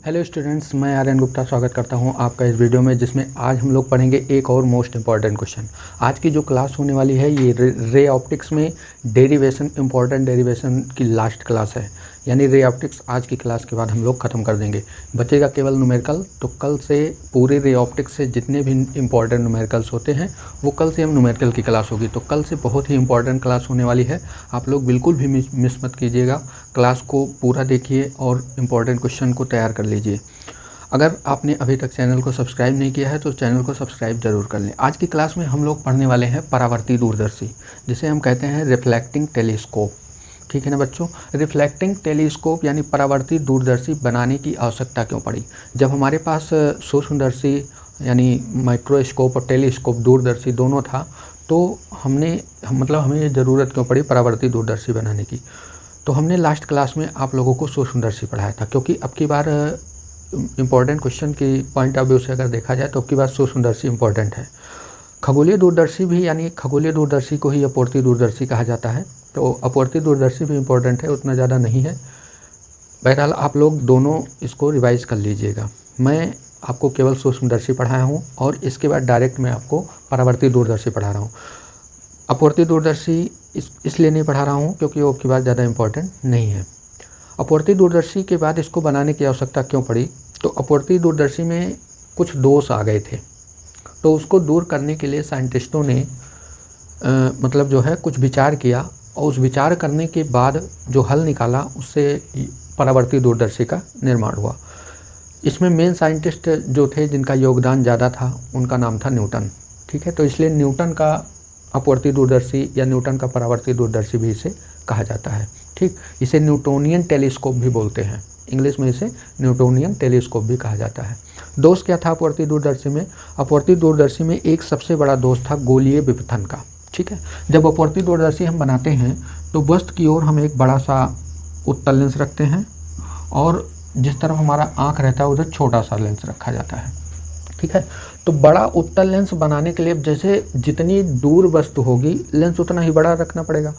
Hello students, मैं आर्यन गुप्ता स्वागत करता हूं आपका इस वीडियो में, जिसमें आज हम लोग पढ़ेंगे एक और मोस्ट इम्पॉर्टेंट क्वेश्चन। आज की जो क्लास होने वाली है ये रे ऑप्टिक्स में डेरिवेशन, इम्पॉर्टेंट डेरिवेशन की लास्ट क्लास है। यानी रे ऑप्टिक्स आज की क्लास के बाद हम लोग ख़त्म कर देंगे, बचेगा केवल न्यूमेरिकल। तो कल से पूरे रे ऑप्टिक्स से जितने भी इंपॉर्टेंट न्यूमेरिकल्स होते हैं वो कल से हम न्यूमेरिकल की क्लास होगी। तो कल से बहुत ही इंपॉर्टेंट क्लास होने वाली है, आप लोग बिल्कुल भी मिस मत कीजिएगा। क्लास को पूरा देखिए और इम्पॉर्टेंट क्वेश्चन को तैयार कर लीजिए। अगर आपने अभी तक चैनल को सब्सक्राइब नहीं किया है तो चैनल को सब्सक्राइब जरूर कर लें। आज की क्लास में हम लोग पढ़ने वाले हैं परावर्ती दूरदर्शी, जिसे हम कहते हैं रिफ्लेक्टिंग टेलीस्कोप। ठीक है ना बच्चों, रिफ्लेक्टिंग टेलीस्कोप यानी परावर्ती दूरदर्शी बनाने की आवश्यकता क्यों पड़ी। जब हमारे पास सूक्ष्मदर्शी यानी माइक्रोस्कोप और टेलीस्कोप दूरदर्शी दोनों था तो हमें ज़रूरत क्यों पड़ी परावर्ती दूरदर्शी बनाने की। तो हमने लास्ट क्लास में आप लोगों को सूक्ष्मदर्शी पढ़ाया था, क्योंकि अब की बार इम्पॉर्टेंट क्वेश्चन की पॉइंट ऑफ व्यू से अगर देखा जाए तो अब की बार सूक्ष्मदर्शी इम्पॉर्टेंट है। खगोलीय दूरदर्शी भी, यानी खगोलीय दूरदर्शी को ही अपवर्ती दूरदर्शी कहा जाता है, तो अपवर्ती दूरदर्शी भी इम्पॉर्टेंट है, उतना ज़्यादा नहीं है। बहरहाल आप लोग दोनों इसको रिवाइज़ कर लीजिएगा। मैं आपको केवल सूक्ष्मदर्शी पढ़ाया हूँ और इसके बाद डायरेक्ट मैं आपको परावर्ती दूरदर्शी पढ़ा रहा हूँ। अपवर्ती दूरदर्शी इसलिए नहीं पढ़ा रहा हूँ क्योंकि वो आपकी बात ज़्यादा इम्पोर्टेंट नहीं है। अपवर्ती दूरदर्शी के बाद इसको बनाने की आवश्यकता क्यों पड़ी, तो अपवर्ती दूरदर्शी में कुछ दोष आ गए थे, तो उसको दूर करने के लिए साइंटिस्टों ने कुछ विचार किया और उस विचार करने के बाद जो हल निकाला उससे परावर्ती दूरदर्शी का निर्माण हुआ। इसमें मेन साइंटिस्ट जो थे जिनका योगदान ज़्यादा था उनका नाम था न्यूटन। ठीक है, तो इसलिए न्यूटन का अपवर्ती दूरदर्शी या न्यूटन का परावर्ती दूरदर्शी भी इसे कहा जाता है। ठीक, इसे न्यूटोनियन टेलीस्कोप भी बोलते हैं, इंग्लिश में इसे न्यूटोनियन टेलीस्कोप भी कहा जाता है। दोष क्या था अपवर्ती दूरदर्शी में? अपवर्ती दूरदर्शी में एक सबसे बड़ा दोष था गोलीय विपथन का। ठीक है, जब अपवर्ती दूरदर्शी हम बनाते हैं तो वस्तु की ओर हम एक बड़ा सा उत्तल लेंस रखते हैं और जिस तरफ हमारा आँख रहता है उधर छोटा सा लेंस रखा जाता है। ठीक है, तो बड़ा उत्तल लेंस बनाने के लिए जैसे जितनी दूर वस्तु होगी लेंस उतना ही बड़ा रखना पड़ेगा।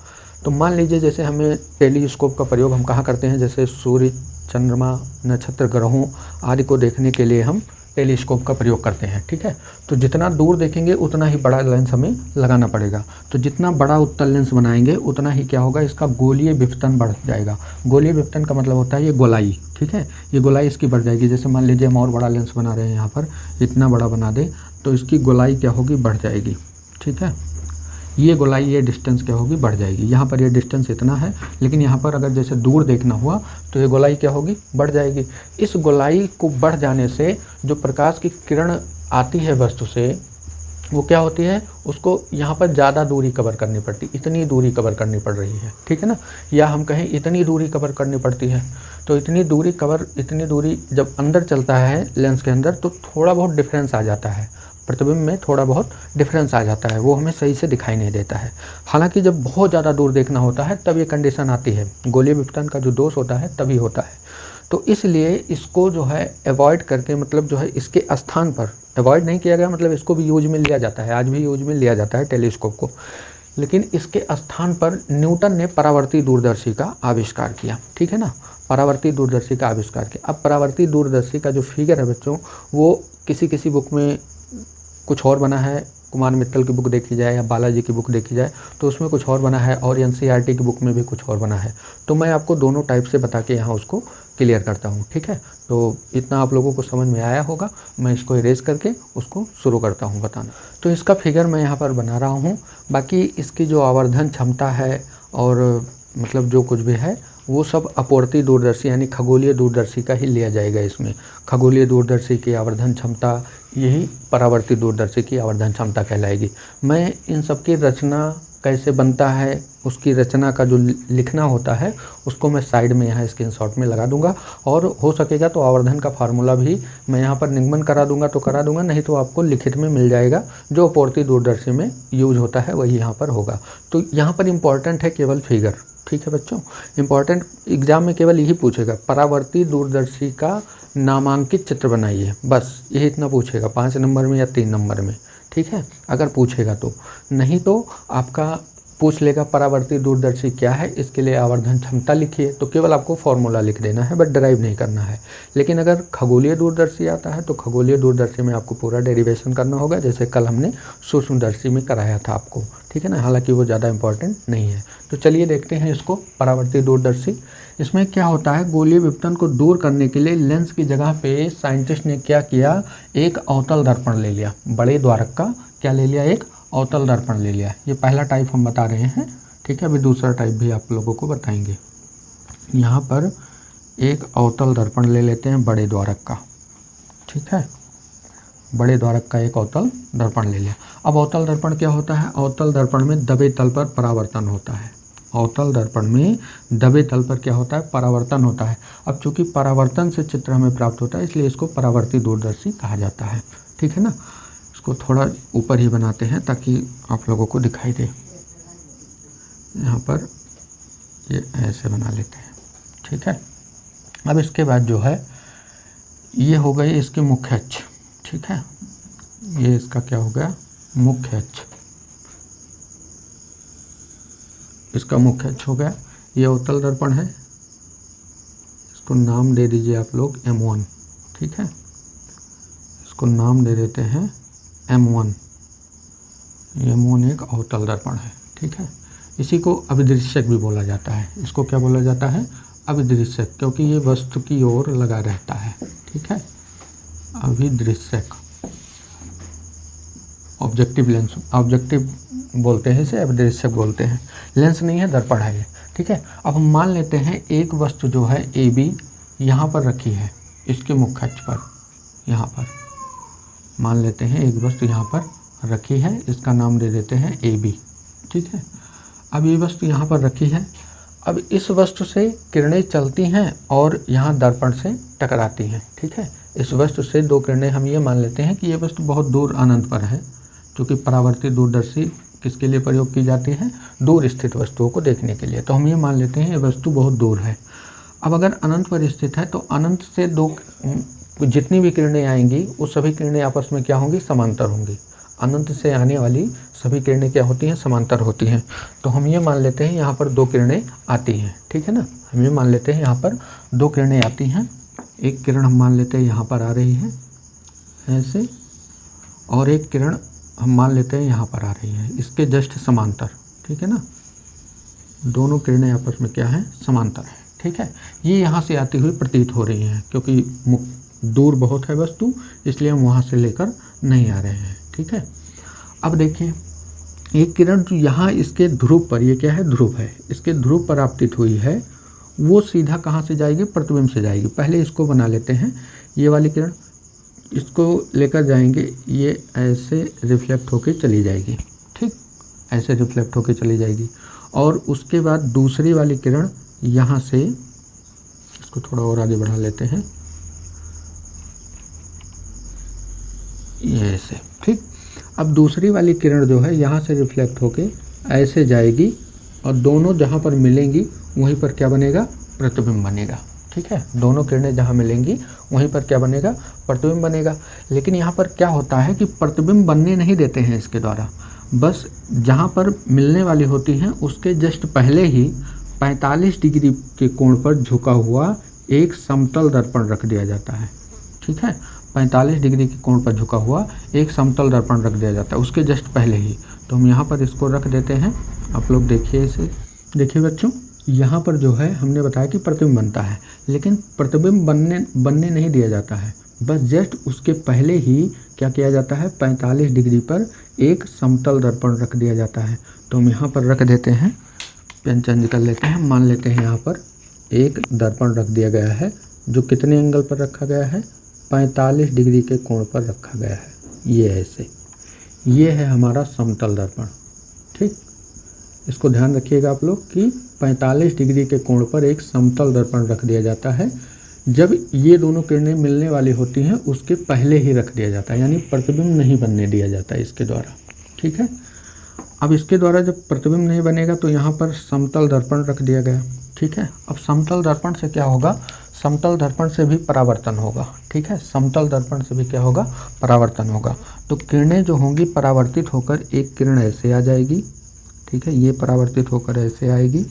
तो मान लीजिए जैसे हमें टेलीस्कोप का प्रयोग हम कहाँ करते हैं, जैसे सूर्य, चंद्रमा, नक्षत्र, ग्रहों आदि को देखने के लिए हम टेलीस्कोप का प्रयोग करते हैं। ठीक है, तो जितना दूर देखेंगे उतना ही बड़ा लेंस हमें लगाना पड़ेगा। तो जितना बड़ा उत्तल लेंस बनाएंगे उतना ही क्या होगा, इसका गोलीय विपथन बढ़ जाएगा। गोलीय विपथन का मतलब होता है ये गोलाई। ठीक है, ये गोलाई इसकी बढ़ जाएगी। जैसे मान लीजिए हम और बड़ा लेंस बना रहे हैं, यहाँ पर इतना बड़ा बना दें तो इसकी गोलाई क्या होगी, बढ़ जाएगी। ठीक है, ये गोलाई, ये डिस्टेंस क्या होगी, बढ़ जाएगी। यहाँ पर ये डिस्टेंस इतना है, लेकिन यहाँ पर अगर जैसे दूर देखना हुआ तो ये गोलाई क्या होगी, बढ़ जाएगी। इस गोलाई को बढ़ जाने से जो प्रकाश की किरण आती है वस्तु से वो क्या होती है, उसको यहाँ पर ज़्यादा दूरी कवर करनी पड़ती, इतनी दूरी कवर करनी पड़ रही है। ठीक है ना, या हम कहें इतनी दूरी कवर करनी पड़ती है। तो इतनी दूरी जब अंदर चलता है लेंस के अंदर तो थोड़ा बहुत डिफरेंस आ जाता है, प्रतिबिंब में थोड़ा बहुत डिफरेंस आ जाता है, वो हमें सही से दिखाई नहीं देता है। हालांकि जब बहुत ज़्यादा दूर देखना होता है तब ये कंडीशन आती है, गोलीय विपथन का जो दोष होता है तभी होता है। तो इसलिए इसको जो है अवॉइड करके, मतलब जो है इसके स्थान पर अवॉइड नहीं किया गया, मतलब इसको भी यूज में लिया जाता है, आज भी यूज में लिया जाता है टेलीस्कोप को, लेकिन इसके स्थान पर न्यूटन ने परावर्ती दूरदर्शी का आविष्कार किया। ठीक है ना, परावर्ती दूरदर्शी का आविष्कार किया। अब परावर्ती दूरदर्शी का जो फिगर है बच्चों, वो किसी बुक में कुछ और बना है, कुमार मित्तल की बुक देखी जाए या बालाजी की बुक देखी जाए तो उसमें कुछ और बना है, और एनसीईआरटी की बुक में भी कुछ और बना है। तो मैं आपको दोनों टाइप से बता के यहाँ उसको क्लियर करता हूँ। ठीक है, तो इतना आप लोगों को समझ में आया होगा। मैं इसको इरेज करके उसको शुरू करता हूँ बताना। तो इसका फिगर मैं यहाँ पर बना रहा हूँ, बाकी इसकी जो आवर्धन क्षमता है और मतलब जो कुछ भी है वो सब अपवर्ती दूरदर्शी यानी खगोलीय दूरदर्शी का ही लिया जाएगा। इसमें खगोलीय दूरदर्शी की आवर्धन क्षमता यही परावर्ती दूरदर्शी की आवर्धन क्षमता कहलाएगी। मैं इन सब की रचना कैसे बनता है, उसकी रचना का जो लिखना होता है उसको मैं साइड में यहाँ स्क्रीनशॉट में लगा दूंगा, और हो सकेगा तो आवर्धन का फार्मूला भी मैं यहाँ पर निगमन करा दूंगा, नहीं तो आपको लिखित में मिल जाएगा। जो अपवर्ती दूरदर्शी में यूज होता है वही यहाँ पर होगा। तो यहाँ पर इम्पॉर्टेंट है केवल फिगर। ठीक है बच्चों, इम्पॉर्टेंट एग्जाम में केवल यही पूछेगा, परावर्ती दूरदर्शी का नामांकित चित्र बनाइए, बस यही इतना पूछेगा 5 नंबर में या 3 नंबर में। ठीक है, अगर पूछेगा तो, नहीं तो आपका पूछ लेगा परावर्ती दूरदर्शी क्या है, इसके लिए आवर्धन क्षमता लिखिए, तो केवल आपको फॉर्मूला लिख देना है, बट ड्राइव नहीं करना है। लेकिन अगर खगोलीय दूरदर्शी आता है तो खगोलीय दूरदर्शी में आपको पूरा डेरिवेशन करना होगा, जैसे कल हमने सूक्ष्मदर्शी में कराया था आपको, ठीक है ना। हालांकि वो ज़्यादा इंपॉर्टेंट नहीं है। तो चलिए देखते हैं इसको, परावर्ती दूरदर्शी। इसमें क्या होता है, गोलीय विपतन को दूर करने के लिए लेंस की जगह पे साइंटिस्ट ने क्या किया, एक अवतल दर्पण ले लिया। बड़े द्वारक का क्या ले लिया, एक अवतल दर्पण ले लिया। ये पहला टाइप हम बता रहे हैं, ठीक है। अभी दूसरा टाइप भी आप लोगों को बताएंगे। यहाँ पर एक अवतल दर्पण ले लेते हैं बड़े द्वारक का, ठीक है। बड़े द्वारक का एक अवतल दर्पण ले लिया। अब अवतल दर्पण क्या होता है, अवतल दर्पण में दबे तल पर परावर्तन होता है। अवतल दर्पण में दबे तल पर क्या होता है, परावर्तन होता है। अब चूंकि परावर्तन से चित्र हमें प्राप्त होता है, इसलिए इसको परावर्ती दूरदर्शी कहा जाता है, ठीक है ना। इसको थोड़ा ऊपर ही बनाते हैं ताकि आप लोगों को दिखाई दे। यहाँ पर ये ऐसे बना लेते हैं, ठीक है। अब इसके बाद जो है, ये हो गई इसके मुख्य अक्ष, ठीक है। ये इसका क्या हो गया, मुख्य अक्ष, इसका मुख्य अक्ष हो गया। ये अवतल दर्पण है, इसको नाम दे दीजिए आप लोग M1, ठीक है। इसको नाम दे देते हैं M1। M1 एक अवतल दर्पण है, ठीक है। इसी को अभिदृश्यक भी बोला जाता है। इसको क्या बोला जाता है, अभिदृश्यक, क्योंकि ये वस्तु की ओर लगा रहता है, ठीक है। अभिदृश्यक, ऑब्जेक्टिव लेंस, ऑब्जेक्टिव बोलते हैं इसे, अभिदृश्यक बोलते हैं। लेंस नहीं है, दर्पण है ये, ठीक है। अब हम मान लेते हैं एक वस्तु जो है AB यहाँ पर रखी है, इसके मुख्य अक्ष पर, यहाँ पर मान लेते हैं एक वस्तु यहाँ पर रखी है, इसका नाम दे देते हैं AB, ठीक है। अब ये वस्तु यहाँ पर रखी है। अब इस वस्तु से किरणें चलती हैं और यहाँ दर्पण से टकराती हैं, ठीक है। इस वस्तु से दो किरणें, हम ये मान लेते हैं कि ये वस्तु बहुत दूर अनंत पर है, क्योंकि परावर्ती दूरदर्शी किसके लिए प्रयोग की जाती है, दूर स्थित वस्तुओं को देखने के लिए। तो हम ये मान लेते हैं ये वस्तु बहुत दूर है। अब अगर अनंत पर स्थित है तो अनंत से दो जितनी भी किरणें आएंगी वो सभी किरणें आपस में क्या होंगी, समांतर होंगी। अनंत से आने वाली सभी किरणें क्या होती हैं, समांतर होती हैं। तो हम ये मान लेते हैं यहाँ पर दो किरणें आती हैं, ठीक है ना। हम ये मान लेते हैं यहाँ पर दो किरणें आती हैं। एक किरण हम मान लेते हैं यहाँ पर आ रही है ऐसे, और एक किरण हम मान लेते हैं यहाँ पर आ रही है, इसके जस्ट समांतर, ठीक है ना। दोनों किरणें आपस में क्या है, समांतर है, ठीक है। ये यहाँ से आती हुई प्रतीत हो रही हैं, क्योंकि दूर बहुत है वस्तु, इसलिए हम वहाँ से लेकर नहीं आ रहे हैं, ठीक है। अब देखिए, एक किरण जो यहाँ इसके ध्रुव पर, ये क्या है, ध्रुव है, इसके ध्रुव पर आपतित हुई है, वो सीधा कहाँ से जाएगी, प्रतिबिंब से जाएगी। पहले इसको बना लेते हैं, ये वाली किरण, इसको लेकर जाएंगे, ये ऐसे रिफ्लेक्ट होके चली जाएगी, ठीक, ऐसे रिफ्लेक्ट होके चली जाएगी। और उसके बाद दूसरी वाली किरण यहाँ से, इसको थोड़ा और आगे बढ़ा लेते हैं, ये ऐसे, ठीक। अब दूसरी वाली किरण जो है यहाँ से रिफ्लेक्ट होके ऐसे जाएगी, और दोनों जहाँ पर मिलेंगी वहीं पर क्या बनेगा, प्रतिबिंब बनेगा, ठीक है। दोनों किरणें जहाँ मिलेंगी वहीं पर क्या बनेगा, प्रतिबिंब बनेगा। लेकिन यहाँ पर क्या होता है कि प्रतिबिंब बनने नहीं देते हैं इसके द्वारा, बस जहाँ पर मिलने वाली होती हैं उसके जस्ट पहले ही 45 डिग्री के कोण पर झुका हुआ एक समतल दर्पण रख दिया जाता है, ठीक है। 45 डिग्री के कोण पर झुका हुआ एक समतल दर्पण रख दिया जाता है उसके जस्ट पहले ही। तो हम यहाँ पर इसको रख देते हैं। आप लोग देखिए इसे, देखिए बच्चों, यहाँ पर जो है हमने बताया कि प्रतिबिंब बनता है, लेकिन प्रतिबिंब बनने नहीं दिया जाता है, बस जस्ट उसके पहले ही क्या किया जाता है, 45 डिग्री पर एक समतल दर्पण रख दिया जाता है। तो हम यहाँ पर रख देते हैं, पेन चेंज कर लेते हैं, मान लेते हैं यहाँ पर एक दर्पण रख दिया गया है, जो कितने एंगल पर रखा गया है, 45 डिग्री के कोण पर रखा गया है, ये ऐसे, ये है हमारा समतल दर्पण, ठीक। इसको ध्यान रखिएगा आप लोग कि 45 डिग्री के कोण पर एक समतल दर्पण रख दिया जाता है। जब ये दोनों किरणें मिलने वाली होती हैं उसके पहले ही रख दिया जाता है, यानी प्रतिबिंब नहीं बनने दिया जाता है इसके द्वारा, ठीक है। अब इसके द्वारा जब प्रतिबिंब नहीं बनेगा तो यहाँ पर समतल दर्पण रख दिया गया, ठीक है। अब समतल दर्पण से क्या होगा, समतल दर्पण से भी परावर्तन होगा, ठीक है। समतल दर्पण से भी क्या होगा, परावर्तन होगा। तो किरणें जो होंगी परावर्तित होकर एक किरण ऐसे आ जाएगी, ठीक है, ये परावर्तित होकर ऐसे आएगी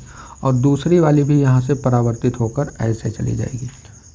और दूसरी वाली भी यहाँ से परावर्तित होकर ऐसे चली जाएगी।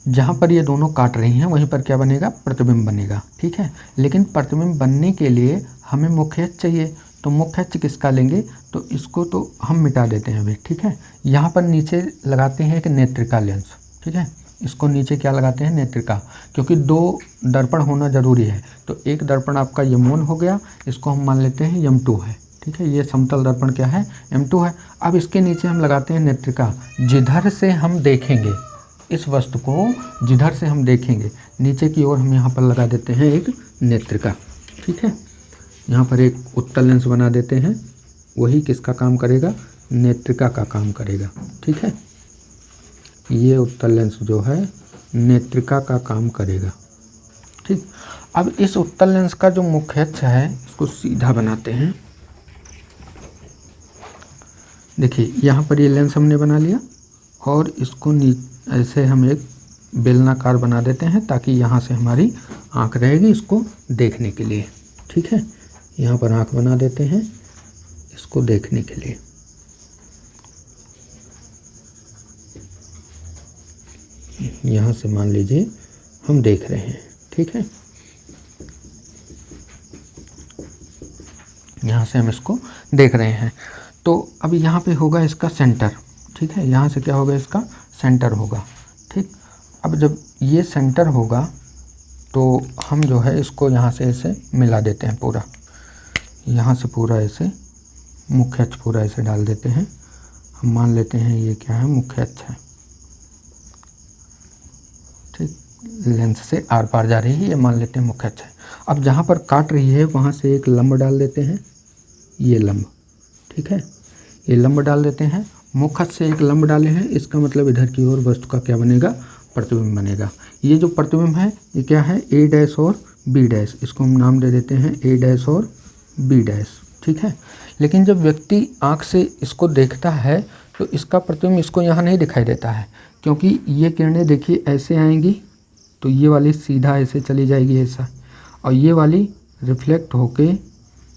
जहाँ पर ये दोनों काट रही हैं वहीं पर क्या बनेगा, प्रतिबिंब बनेगा। ठीक है, लेकिन प्रतिबिंब बनने के लिए हमें मुख्य अक्ष चाहिए, तो मुख्य अक्ष किसका लेंगे, तो इसको तो हम मिटा देते हैं अभी। ठीक है, यहाँ पर नीचे लगाते हैं एक नेत्रिका लेंस। ठीक है, इसको नीचे क्या लगाते हैं, नेत्रिका, क्योंकि दो दर्पण होना ज़रूरी है। तो एक दर्पण आपका M1 हो गया, इसको हम मान लेते हैं M2 है। ठीक है, ये समतल दर्पण क्या है, M2 है। अब इसके नीचे हम लगाते हैं नेत्रिका, जिधर से हम देखेंगे इस वस्तु को, जिधर से हम देखेंगे नीचे की ओर हम यहाँ पर लगा देते हैं एक नेत्रिका। ठीक है, यहाँ पर एक उत्तल लेंस बना देते हैं, वही किसका काम करेगा, नेत्रिका का काम करेगा। ठीक है, ये उत्तल लेंस जो है नेत्रिका का काम करेगा। ठीक, अब इस उत्तल लेंस का जो मुख्य अक्ष है इसको सीधा बनाते हैं। देखिए यहाँ पर ये लेंस हमने बना लिया और इसको ऐसे हम एक बेलनाकार बना देते हैं ताकि यहाँ से हमारी आँख रहेगी इसको देखने के लिए। ठीक है, यहाँ पर आँख बना देते हैं इसको देखने के लिए। यहाँ से मान लीजिए हम देख रहे हैं। ठीक है, यहाँ से हम इसको देख रहे हैं। तो अब यहाँ पे होगा इसका सेंटर। ठीक है, यहाँ से क्या होगा, इसका सेंटर होगा। ठीक, अब जब ये सेंटर होगा तो हम जो है इसको यहाँ से ऐसे मिला देते हैं पूरा, यहाँ से पूरा ऐसे मुख्य अक्ष पूरा ऐसे डाल देते हैं। हम मान लेते हैं ये क्या है, मुख्य अक्ष है। ठीक, लेंस से आर पार जा रही है, ये मान लेते हैं मुख्य अक्ष है। अब जहाँ पर काट रही है वहाँ से एक लंब डाल देते हैं, ये लंब। ठीक है, ये लंब डाल देते हैं, मुख्य अक्ष से एक लंब डाले हैं, इसका मतलब इधर की ओर वस्तु का क्या बनेगा, प्रतिबिंब बनेगा। ये जो प्रतिबिंब है ये क्या है, A डैश और B डैश, इसको हम नाम दे देते हैं A डैश और B डैश। ठीक है, लेकिन जब व्यक्ति आँख से इसको देखता है तो इसका प्रतिबिंब इसको यहाँ नहीं दिखाई देता है, क्योंकि ये किरणें देखिए ऐसे आएंगी तो ये वाली सीधा ऐसे चली जाएगी ऐसा, और ये वाली रिफ्लेक्ट होके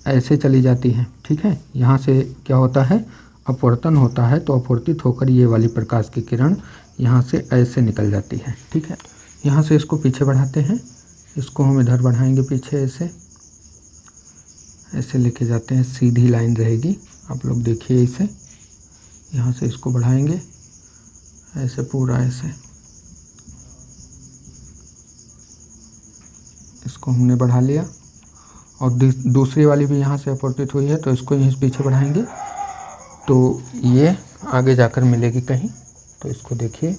ऐसे चली जाती है। ठीक है, यहाँ से क्या होता है, अपवर्तन होता है, तो अपवर्तित होकर ये वाली प्रकाश की किरण यहाँ से ऐसे निकल जाती है। ठीक है, यहाँ से इसको पीछे बढ़ाते हैं, इसको हम इधर बढ़ाएंगे पीछे, ऐसे लेके जाते हैं, सीधी लाइन रहेगी। आप लोग देखिए इसे, यहाँ से इसको बढ़ाएंगे ऐसे पूरा ऐसे, इसको हमने बढ़ा लिया और दूसरी वाली भी यहाँ से अपवर्तित हुई है तो इसको यहीं से पीछे बढ़ाएंगे तो ये आगे जाकर मिलेगी कहीं। तो इसको देखिए,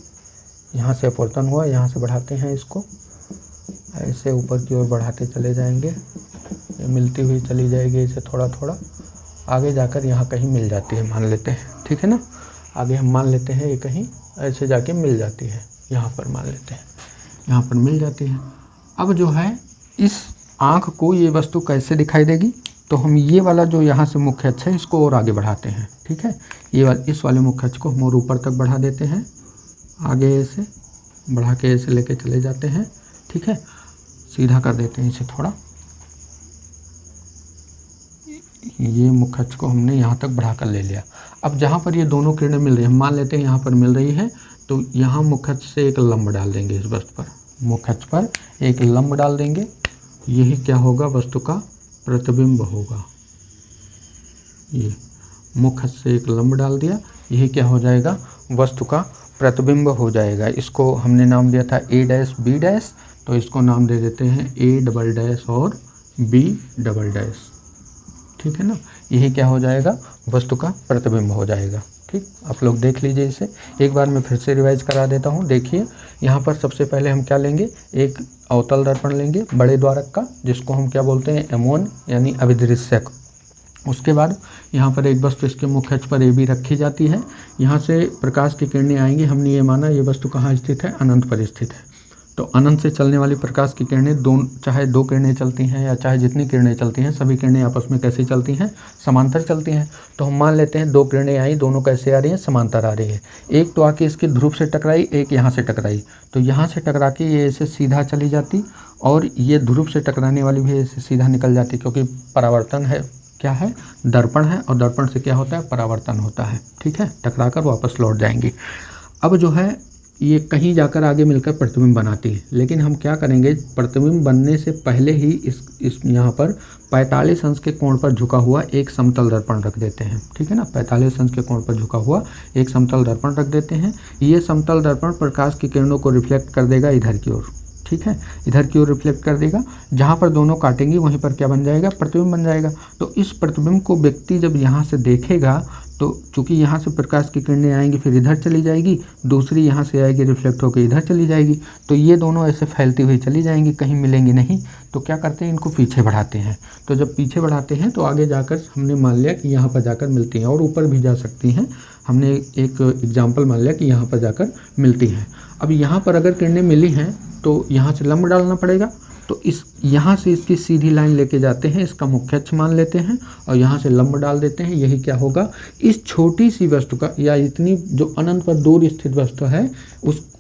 यहाँ से अपवर्तन हुआ, यहाँ से बढ़ाते हैं इसको, ऐसे ऊपर की ओर बढ़ाते चले जाएंगे, ये मिलती हुई चली जाएगी, इसे थोड़ा थोड़ा आगे जाकर यहाँ कहीं मिल जाती है, मान लेते हैं। ठीक है ना, आगे हम मान लेते हैं ये कहीं ऐसे जाके मिल जाती है, यहाँ पर मान लेते हैं, यहाँ पर मिल जाती है। अब जो है इस आँख को ये वस्तु कैसे दिखाई देगी, तो हम ये वाला जो यहाँ से मुख्य अक्ष है इसको और आगे बढ़ाते हैं। ठीक है, इस वाले मुख्य अक्ष को हम और ऊपर तक बढ़ा देते हैं, आगे ऐसे बढ़ा के ऐसे लेके चले जाते हैं। ठीक है, सीधा कर देते हैं इसे थोड़ा, ये मुख्य अक्ष को हमने यहाँ तक बढ़ा कर ले लिया। अब जहाँ पर ये दोनों किरणें मिल रही हैं, मान लेते हैं यहाँ पर मिल रही है, तो यहाँ मुख्य अक्ष से एक लंब डाल देंगे, इस वस्तु पर मुख्य अक्ष पर एक लंब डाल देंगे, यही क्या होगा, वस्तु का प्रतिबिंब होगा। ये मुख्य अक्ष से एक लंब डाल दिया, यही क्या हो जाएगा, वस्तु का प्रतिबिंब हो जाएगा। इसको हमने नाम दिया था A डैश B डैश, तो इसको नाम दे देते हैं A डबल डैश और B डबल डैश। ठीक है ना, यही क्या हो जाएगा, वस्तु का प्रतिबिंब हो जाएगा। ठीक, आप लोग देख लीजिए इसे, एक बार मैं फिर से रिवाइज करा देता हूँ। देखिए यहाँ पर सबसे पहले हम क्या लेंगे, एक अवतल दर्पण लेंगे बड़े द्वारक का, जिसको हम क्या बोलते हैं, M1 यानी अभिदृश्यक। उसके बाद यहाँ पर एक वस्तु इसके मुख्य अक्ष पर AB रखी जाती है, यहाँ से प्रकाश की किरणें आएंगी। हमने ये माना ये वस्तु कहाँ स्थित है, अनंत पर स्थित है, तो अनंत से चलने वाली प्रकाश की किरणें चाहे दो किरणें चलती हैं या चाहे जितनी किरणें चलती हैं, सभी किरणें आपस में कैसे चलती हैं, समांतर चलती हैं। तो हम मान लेते हैं दो किरणें आई, दोनों कैसे आ रही हैं, समांतर आ रही है। एक तो आके इसके ध्रुव से टकराई, एक यहाँ से टकराई, तो यहाँ से टकरा के ये ऐसे सीधा चली जाती और ये ध्रुव से टकराने वाली भी ऐसे सीधा निकल जाती, क्योंकि परावर्तन है, क्या है, दर्पण है, और दर्पण से क्या होता है, परावर्तन होता है। ठीक है, टकराकर वापस लौट जाएंगी। अब जो है ये कहीं जाकर आगे मिलकर प्रतिबिंब बनाती है, लेकिन हम क्या करेंगे, प्रतिबिंब बनने से पहले ही इस यहाँ पर 45 अंश के कोण पर झुका हुआ एक समतल दर्पण रख देते हैं। ठीक है ना, 45 अंश के कोण पर झुका हुआ एक समतल दर्पण रख देते हैं। ये समतल दर्पण प्रकाश की किरणों को रिफ्लेक्ट कर देगा इधर की ओर। ठीक है, इधर की ओर रिफ्लेक्ट कर देगा, जहाँ पर दोनों काटेंगी वहीं पर क्या बन जाएगा, प्रतिबिंब बन जाएगा। तो इस प्रतिबिंब को व्यक्ति जब यहाँ से देखेगा तो चूंकि यहाँ से प्रकाश की किरणें आएंगी, फिर इधर चली जाएगी, दूसरी यहाँ से आएगी रिफ्लेक्ट होकर इधर चली जाएगी, तो ये दोनों ऐसे फैलती हुई चली जाएंगी, कहीं मिलेंगी नहीं। तो क्या करते हैं, इनको पीछे बढ़ाते हैं। तो जब पीछे बढ़ाते हैं तो आगे जाकर हमने मान लिया कि यहाँ पर जाकर मिलती हैं, और ऊपर भी जा सकती हैं। हमने एक एग्जाम्पल मान लिया कि यहाँ पर जाकर मिलती हैं। अब यहाँ पर अगर किरणें मिली हैं तो यहाँ से लंब डालना पड़ेगा, तो इस यहाँ से इसकी सीधी लाइन लेके जाते हैं, इसका मुख्य अक्ष मान लेते हैं और यहाँ से लंब डाल देते हैं। यही क्या होगा, इस छोटी सी वस्तु का, या इतनी जो अनंत पर दूर स्थित वस्तु है,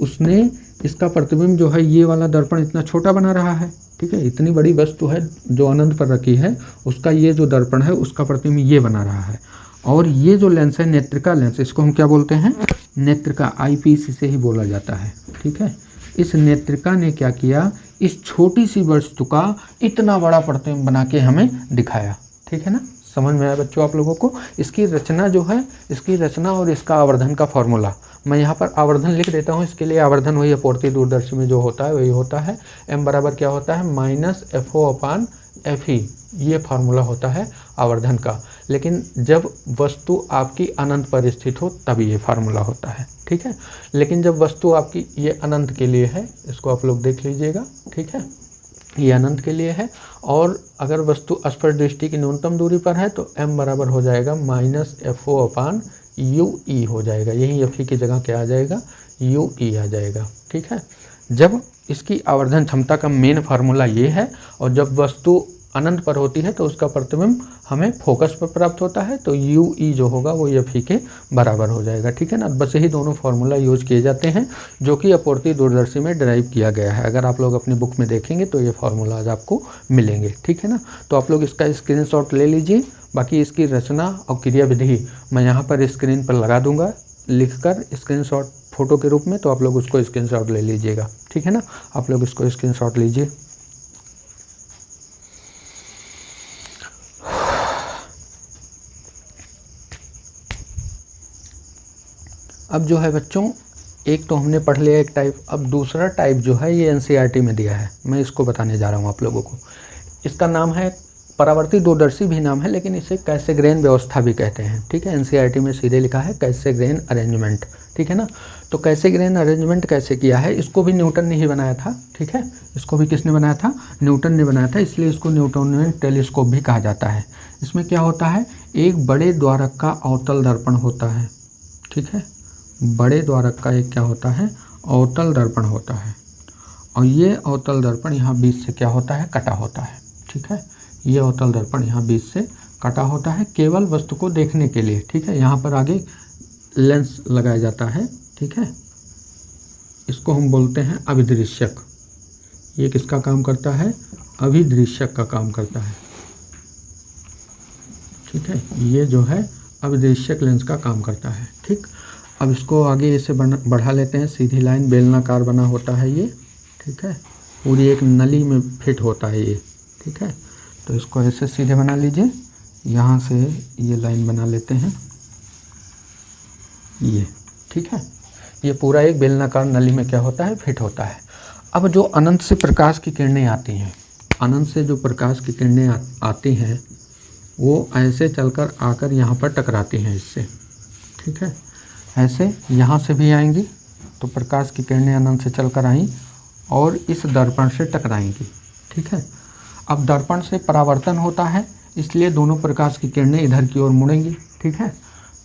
उसने इसका प्रतिबिंब जो है, ये वाला दर्पण इतना छोटा बना रहा है। ठीक है, इतनी बड़ी वस्तु है जो अनंत पर रखी है, उसका ये जो दर्पण है उसका प्रतिबिंब ये बना रहा है। और ये जो लेंस है नेत्रिका लेंस, इसको हम क्या बोलते हैं, नेत्रिका, आईपीस से ही बोला जाता है। ठीक है, इस नेत्रिका ने क्या किया, इस छोटी सी वस्तु का इतना बड़ा प्रतिबिंब बना के हमें दिखाया। ठीक है ना, समझ में आया बच्चों आप लोगों को। इसकी रचना जो है, इसकी रचना और इसका आवर्धन का फॉर्मूला मैं यहाँ पर आवर्धन लिख देता हूँ। इसके लिए आवर्धन वही अपवर्ती दूरदर्शी में जो होता है वही होता है, m बराबर क्या होता है, -FO/FE, ये फार्मूला होता है आवर्धन का। लेकिन जब वस्तु आपकी अनंत पर स्थित हो तब ये फार्मूला होता है। ठीक है, लेकिन जब वस्तु आपकी ये अनंत के लिए है, इसको आप लोग देख लीजिएगा। ठीक है, ये अनंत के लिए है, और अगर वस्तु स्पर्श दृष्टि की न्यूनतम दूरी पर है तो m बराबर हो जाएगा -FO/UE हो जाएगा। यही FE की जगह क्या आ जाएगा, UE आ जाएगा। ठीक है, जब इसकी आवर्धन क्षमता का मेन फार्मूला ये है, और जब वस्तु अनंत पर होती है तो उसका प्रतिबिंब हमें फोकस पर प्राप्त होता है, तो UE जो होगा वो FE के बराबर हो जाएगा। ठीक है ना, बस यही दोनों फार्मूला यूज किए जाते हैं जो कि अपवर्ती दूरदर्शी में डिराइव किया गया है। अगर आप लोग अपनी बुक में देखेंगे तो ये फार्मूलाज आपको मिलेंगे। ठीक है ना, तो आप लोग इसका स्क्रीनशॉट ले लीजिए। बाकी इसकी रचना और क्रियाविधि मैं यहाँ पर स्क्रीन पर लगा दूंगा लिखकर स्क्रीनशॉट फोटो के रूप में, तो आप लोग उसको स्क्रीनशॉट ले लीजिएगा। ठीक है ना, आप लोग इसको स्क्रीनशॉट लीजिए। अब जो है बच्चों, एक तो हमने पढ़ लिया एक टाइप, अब दूसरा टाइप जो है ये NCERT में दिया है, मैं इसको बताने जा रहा हूँ आप लोगों को। इसका नाम है परावर्ती दूरदर्शी भी नाम है, लेकिन इसे कैसेग्रेन व्यवस्था भी कहते हैं। ठीक है, NCERT में सीधे लिखा है कैसेग्रेन अरेंजमेंट। ठीक है ना, तो कैसेग्रेन अरेंजमेंट कैसे किया है, इसको भी न्यूटन ने ही बनाया था। ठीक है, इसको भी किसने बनाया था, न्यूटन ने बनाया था, इसलिए इसको न्यूटोनियन टेलीस्कोप भी कहा जाता है। इसमें क्या होता है, एक बड़े द्वारक का अवतल दर्पण होता है। ठीक है, बड़े द्वारक का एक क्या होता है, अवतल दर्पण होता है, और ये अवतल दर्पण यहाँ बीच से क्या होता है, कटा होता है। ठीक है, ये अवतल दर्पण यहाँ बीच से कटा होता है केवल वस्तु को देखने के लिए। ठीक है, यहाँ पर आगे लेंस लगाया जाता है। ठीक है, इसको हम बोलते हैं अभिदृश्यक। ये किसका काम करता है, अभिदृश्यक का काम करता है। ठीक है, ये जो है अभिदृश्यक लेंस का काम करता है। ठीक, अब इसको आगे ऐसे बढ़ा लेते हैं, सीधी लाइन बेलनाकार बना होता है ये। ठीक है, पूरी एक नली में फिट होता है ये। ठीक है, तो इसको ऐसे सीधे बना लीजिए, यहाँ से ये लाइन बना लेते हैं ये। ठीक है, ये पूरा एक बेलनाकार नली में क्या होता है, फिट होता है। अब जो अनंत से प्रकाश की किरणें आती हैं, अनंत से जो प्रकाश की किरणें आती हैं वो ऐसे चलकर आकर यहाँ पर टकराती हैं इससे। ठीक है, ऐसे यहाँ से भी आएंगी, तो प्रकाश की किरणें अनंत से चलकर आईं और इस दर्पण से टकराएंगी। ठीक है, अब दर्पण से परावर्तन होता है, इसलिए दोनों प्रकाश की किरणें इधर की ओर मुड़ेंगी। ठीक है,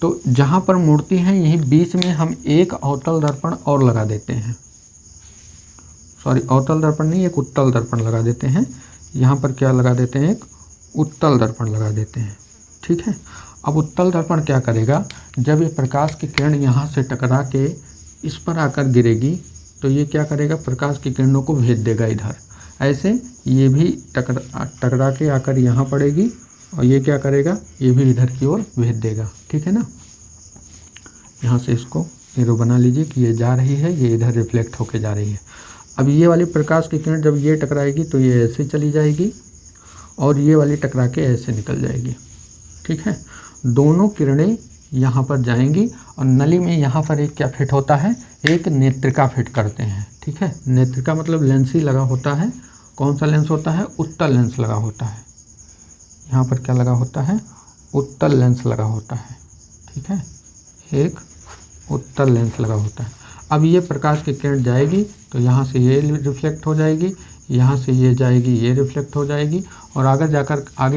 तो जहाँ पर मुड़ती हैं यहीं बीच में हम एक अवतल दर्पण और लगा देते हैं। सॉरी, अवतल दर्पण नहीं, एक उत्तल दर्पण लगा देते हैं। यहाँ पर क्या लगा देते हैं, एक उत्तल दर्पण लगा देते हैं। ठीक है, अब उत्तल दर्पण क्या करेगा, जब ये प्रकाश की किरण यहाँ से टकरा के इस पर आकर गिरेगी तो ये क्या करेगा, प्रकाश की किरणों को भेज देगा इधर। ऐसे ये भी टकरा के आकर यहाँ पड़ेगी और ये क्या करेगा, ये भी इधर की ओर भेज देगा, ठीक है ना। यहाँ से इसको एरो बना लीजिए कि ये जा रही है, ये इधर रिफ्लेक्ट होके जा रही है। अब ये वाली प्रकाश की किरण जब ये टकराएगी तो ये ऐसे चली जाएगी और ये वाली टकरा के ऐसे निकल जाएगी, ठीक है। दोनों किरणें यहाँ पर जाएंगी और नली में यहाँ पर एक क्या फिट होता है, एक नेत्रिका फिट करते हैं, ठीक है। नेत्रिका मतलब लेंस ही लगा होता है। कौन सा लेंस होता है, उत्तल लेंस लगा होता है। यहाँ पर क्या लगा होता है, उत्तल लेंस लगा होता है, ठीक है। एक उत्तल लेंस लगा होता है। अब ये प्रकाश की किरण जाएगी तो यहाँ से ये रिफ्लेक्ट हो जाएगी, यहाँ से ये जाएगी, ये रिफ्लेक्ट हो जाएगी और आगे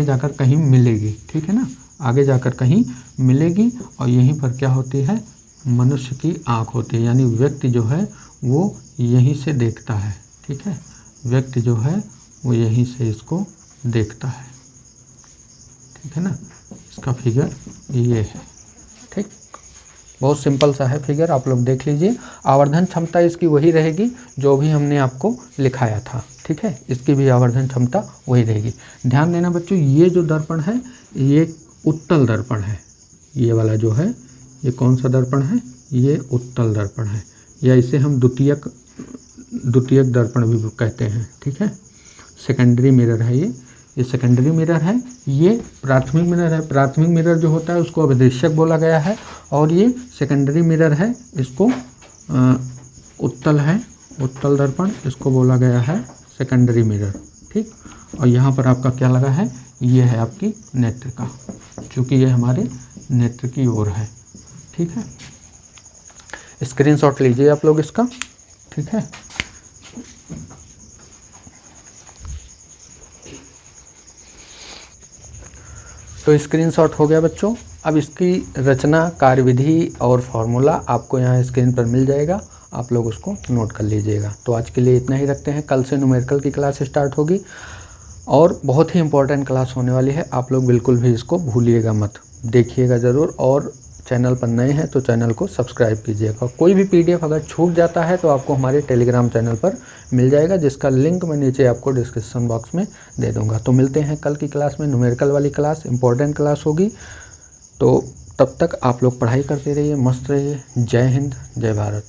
जाकर कहीं मिलेगी, ठीक है ना। आगे जाकर कहीं मिलेगी और यहीं पर क्या होती है, मनुष्य की आँख होती है, यानी व्यक्ति जो है वो यहीं से देखता है, ठीक है। व्यक्ति जो है वो यहीं से इसको देखता है, ठीक है ना। इसका फिगर ये है, ठीक। बहुत सिंपल सा है फिगर, आप लोग देख लीजिए। आवर्धन क्षमता इसकी वही रहेगी जो भी हमने आपको लिखाया था, ठीक है। इसकी भी आवर्धन क्षमता वही रहेगी। ध्यान देना बच्चों, ये जो दर्पण है ये उत्तल दर्पण है। ये वाला जो है ये कौन सा दर्पण है, ये उत्तल दर्पण है, या इसे हम द्वितीयक दर्पण भी कहते हैं, ठीक है। सेकेंडरी मिरर है ये सेकेंडरी मिरर है। ये प्राथमिक मिरर है। प्राथमिक मिरर जो होता है उसको अभिदृश्यक बोला गया है और ये सेकेंडरी मिरर है, इसको उत्तल है, उत्तल दर्पण, इसको बोला गया है सेकेंडरी मिरर, ठीक। और यहाँ पर आपका क्या लगा है, ये है आपकी नेत्रिका, चूँकि ये हमारे नेत्र की ओर है, ठीक है। स्क्रीनशॉट लीजिए आप लोग इसका, ठीक है। तो स्क्रीनशॉट हो गया बच्चों। अब इसकी रचना, कार्यविधि और फॉर्मूला आपको यहाँ स्क्रीन पर मिल जाएगा, आप लोग उसको नोट कर लीजिएगा। तो आज के लिए इतना ही रखते हैं। कल से न्यूमेरिकल की क्लास स्टार्ट होगी और बहुत ही इंपॉर्टेंट क्लास होने वाली है। आप लोग बिल्कुल भी इसको भूलिएगा मत, देखिएगा ज़रूर। और चैनल पर नए हैं तो चैनल को सब्सक्राइब कीजिएगा। कोई भी PDF अगर छूट जाता है तो आपको हमारे टेलीग्राम चैनल पर मिल जाएगा, जिसका लिंक मैं नीचे आपको डिस्क्रिप्शन बॉक्स में दे दूंगा। तो मिलते हैं कल की क्लास में, न्यूमेरिकल वाली क्लास, इंपॉर्टेंट क्लास होगी। तो तब तक आप लोग पढ़ाई करते रहिए, मस्त रहिए। जय हिंद, जय भारत।